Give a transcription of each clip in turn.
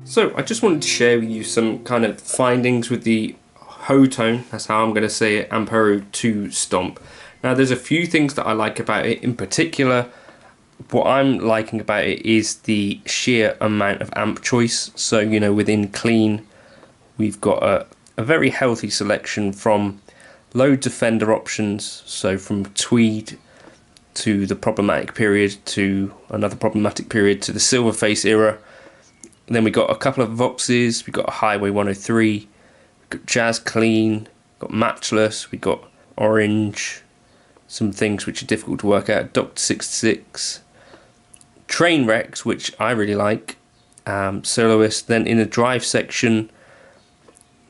So I just wanted to share with you some kind of findings with the HoTone, that's how I'm going to say it, Ampero 2 Stomp. Now there's a few things that I like about it. In particular, what I'm liking about it is the sheer amount of amp choice. So, you know, within clean, we've got a very healthy selection from loads of Fender options, so from tweed to the problematic period to another problematic period to the Silverface era. Then we got a couple of Voxes, we got a Highway 103, we got Jazz Clean, got Matchless, we got Orange, some things which are difficult to work out, Dr. 66, Trainwrecks, which I really like, Soloist. Then in the drive section,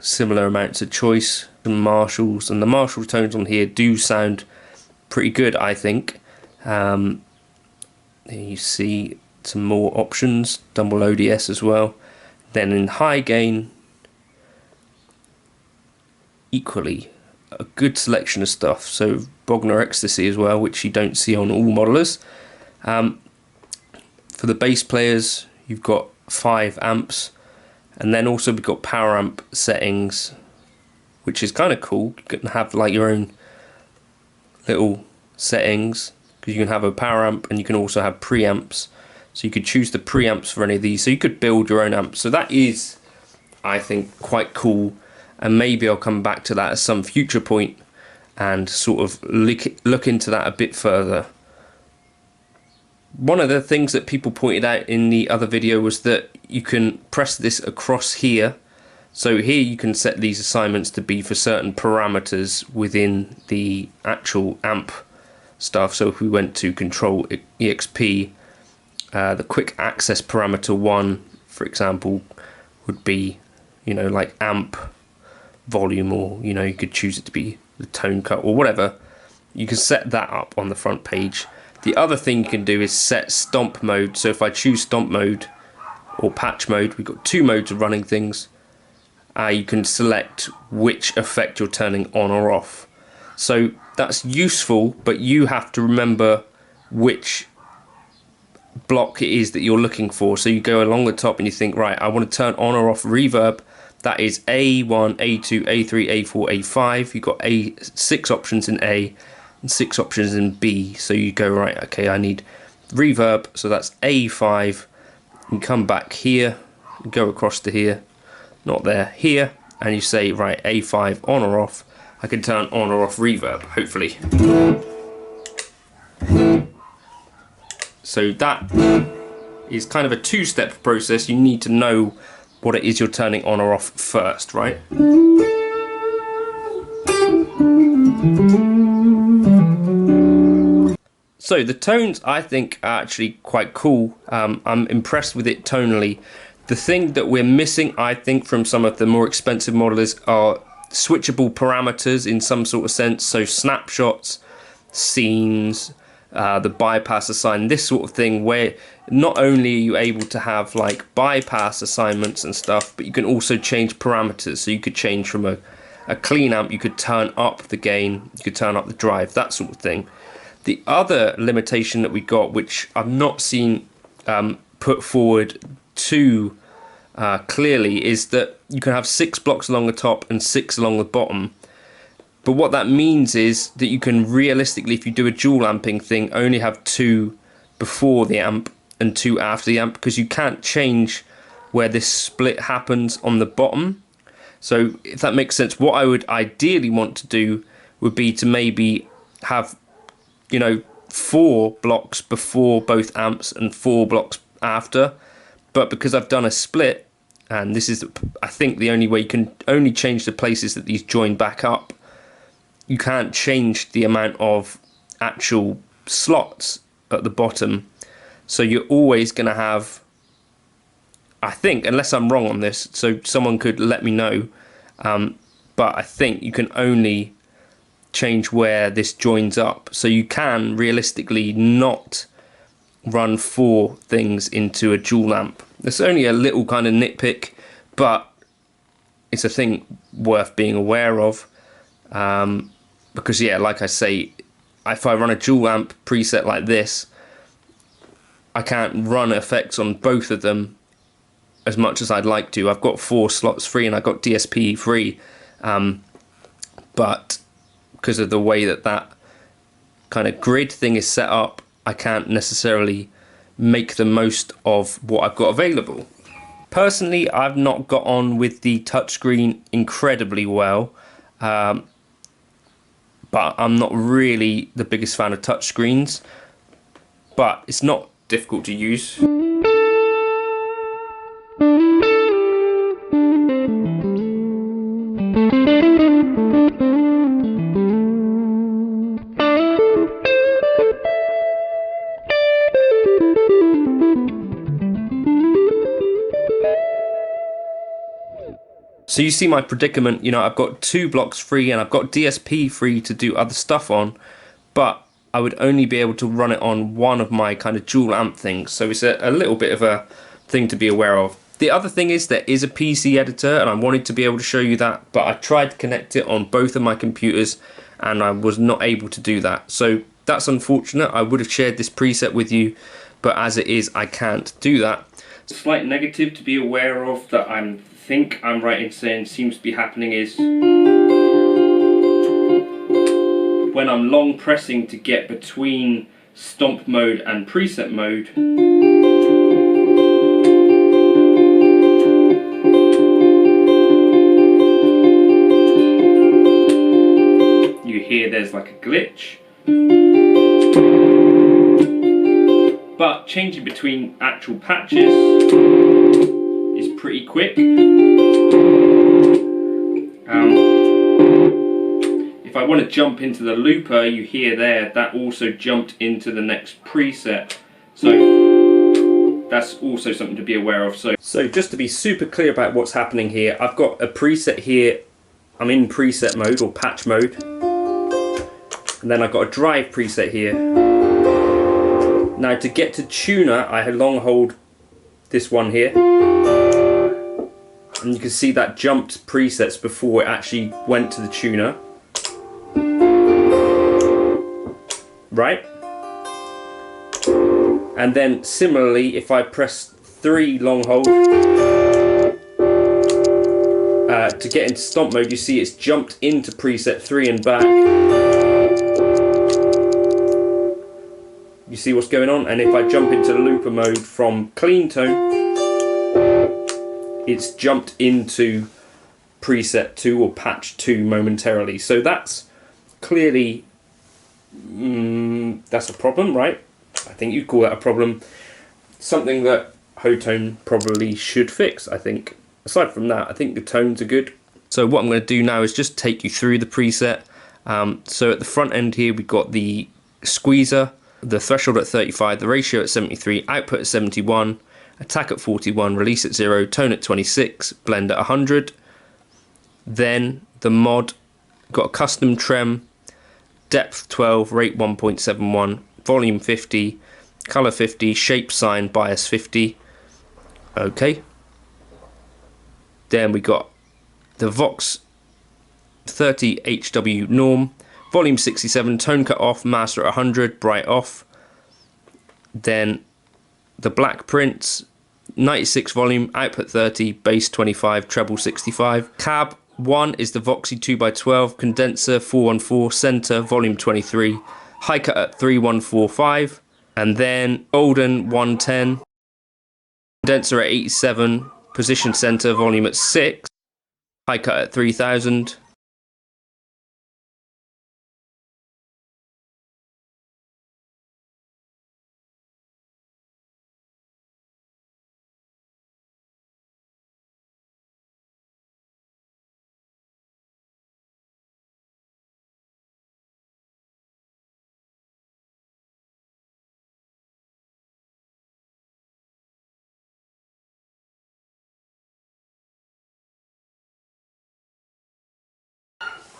similar amounts of choice, some Marshalls, and the Marshall tones on here do sound pretty good, I think. There you see some more options, double ODS as well. Then in high gain, equally a good selection of stuff, so Bogner Ecstasy as well, which you don't see on all modelers. For the bass players, you've got 5 amps, and then also we've got power amp settings, which is kind of cool. You can have like your own little settings, because you can have a power amp and you can also have preamps. So you could choose the preamps for any of these, so you could build your own amp. So that is, I think, quite cool, and maybe I'll come back to that at some future point and sort of look into that a bit further. One of the things that people pointed out in the other video was that you can press this across here. So here you can set these assignments to be for certain parameters within the actual amp stuff. So if we went to Control EXP, the quick access parameter 1, for example, would be, you know, like amp volume, or, you know, you could choose it to be the tone cut or whatever. You can set that up on the front page. The other thing you can do is set stomp mode. So if I choose stomp mode or patch mode, we've got 2 modes of running things. You can select which effect you're turning on or off. So that's useful, but you have to remember which block it is that you're looking for. So you go along the top and you think, right, I want to turn on or off reverb. That is A1, A2, A3, A4, A5. You've got 6 options in A and 6 options in B. So you go, right, okay, I need reverb, so that's A5. You come back here, go across to here, not there, here, and you say, right, A5 on or off. I can turn on or off reverb, hopefully. So that is kind of a 2-step process. You need to know what it is you're turning on or off first, right? So the tones, I think, are actually quite cool. I'm impressed with it tonally. The thing that we're missing, I think, from some of the more expensive modelers are switchable parameters in some sort of sense. So snapshots, scenes, the bypass assign, this sort of thing, where not only are you able to have like bypass assignments and stuff, but you can also change parameters. So you could change from a clean amp, you could turn up the gain, you could turn up the drive, that sort of thing. The other limitation that we got, which I've not seen put forward too clearly, is that you can have 6 blocks along the top and 6 along the bottom. But what that means is that you can realistically, if you do a dual amping thing, only have 2 before the amp and 2 after the amp, because you can't change where this split happens on the bottom. So if that makes sense, what I would ideally want to do would be to maybe have, you know, 4 blocks before both amps and 4 blocks after. But because I've done a split, and this is, I think, the only way you can only change the places that these join back up, you can't change the amount of actual slots at the bottom. So you're always going to have, I think, unless I'm wrong on this, so someone could let me know, but I think you can only change where this joins up. So you can realistically not run 4 things into a dual amp. It's only a little kind of nitpick, but it's a thing worth being aware of, because yeah, like I say, if I run a dual amp preset like this, I can't run effects on both of them as much as I'd like to. I've got 4 slots free and I've got DSP free, but because of the way that that kind of grid thing is set up, I can't necessarily make the most of what I've got available. Personally, I've not got on with the touchscreen incredibly well, but I'm not really the biggest fan of touchscreens, but it's not difficult to use. So you see my predicament, you know, I've got 2 blocks free and I've got DSP free to do other stuff on, but I would only be able to run it on one of my kind of dual amp things. So it's a little bit of a thing to be aware of. The other thing is there is a PC editor, and I wanted to be able to show you that, but I tried to connect it on both of my computers and I was not able to do that. So that's unfortunate. I would have shared this preset with you, but as it is, I can't do that. Slight negative to be aware of that I think I'm right in saying seems to be happening is when I'm long pressing to get between stomp mode and preset mode, you hear there's like a glitch. But changing between actual patches is pretty quick. If I want to jump into the looper, you hear there, that also jumped into the next preset. So that's also something to be aware of. So just to be super clear about what's happening here, I've got a preset here. I'm in preset mode or patch mode. And then I've got a drive preset here. Now to get to tuner, I long hold this one here. And you can see that jumped presets before it actually went to the tuner. Right? And then similarly, if I press 3 long hold to get into stomp mode, you see it's jumped into preset 3 and back. You see what's going on? And if I jump into looper mode from clean tone, it's jumped into preset 2 or patch 2 momentarily. So that's clearly that's a problem, right? I think you'd call that a problem. Something that HoTone probably should fix, I think. Aside from that, I think the tones are good. So what I'm going to do now is just take you through the preset. So at the front end here, we've got the squeezer, the threshold at 35, the ratio at 73, output at 71, attack at 41, release at 0, tone at 26, blend at 100. Then the mod, got a custom trem, depth 12, rate 1.71, volume 50, color 50, shape sign, bias 50. Okay. Then we got the Vox 30 HW norm, volume 67, tone cut off, master at 100, bright off. Then the black prints, 96 volume, output 30, bass 25, treble 65. Cab 1 is the Voxy 2x12, condenser 414, center, volume 23, high cut at 3145. And then golden 110, condenser at 87, position center, volume at 6. high cut at 3000.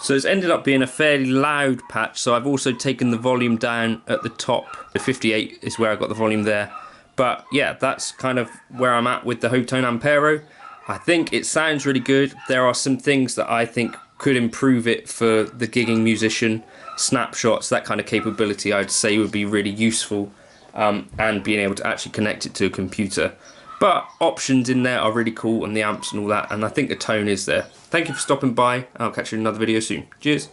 So it's ended up being a fairly loud patch, so I've also taken the volume down at the top. The 58 is where I got the volume there. But yeah, that's kind of where I'm at with the HoTone Ampero. I think it sounds really good. There are some things that I think could improve it for the gigging musician. Snapshots, that kind of capability I'd say would be really useful, and being able to actually connect it to a computer. But options in there are really cool, and the amps and all that, and I think the tone is there. Thank you for stopping by. I'll catch you in another video soon. Cheers.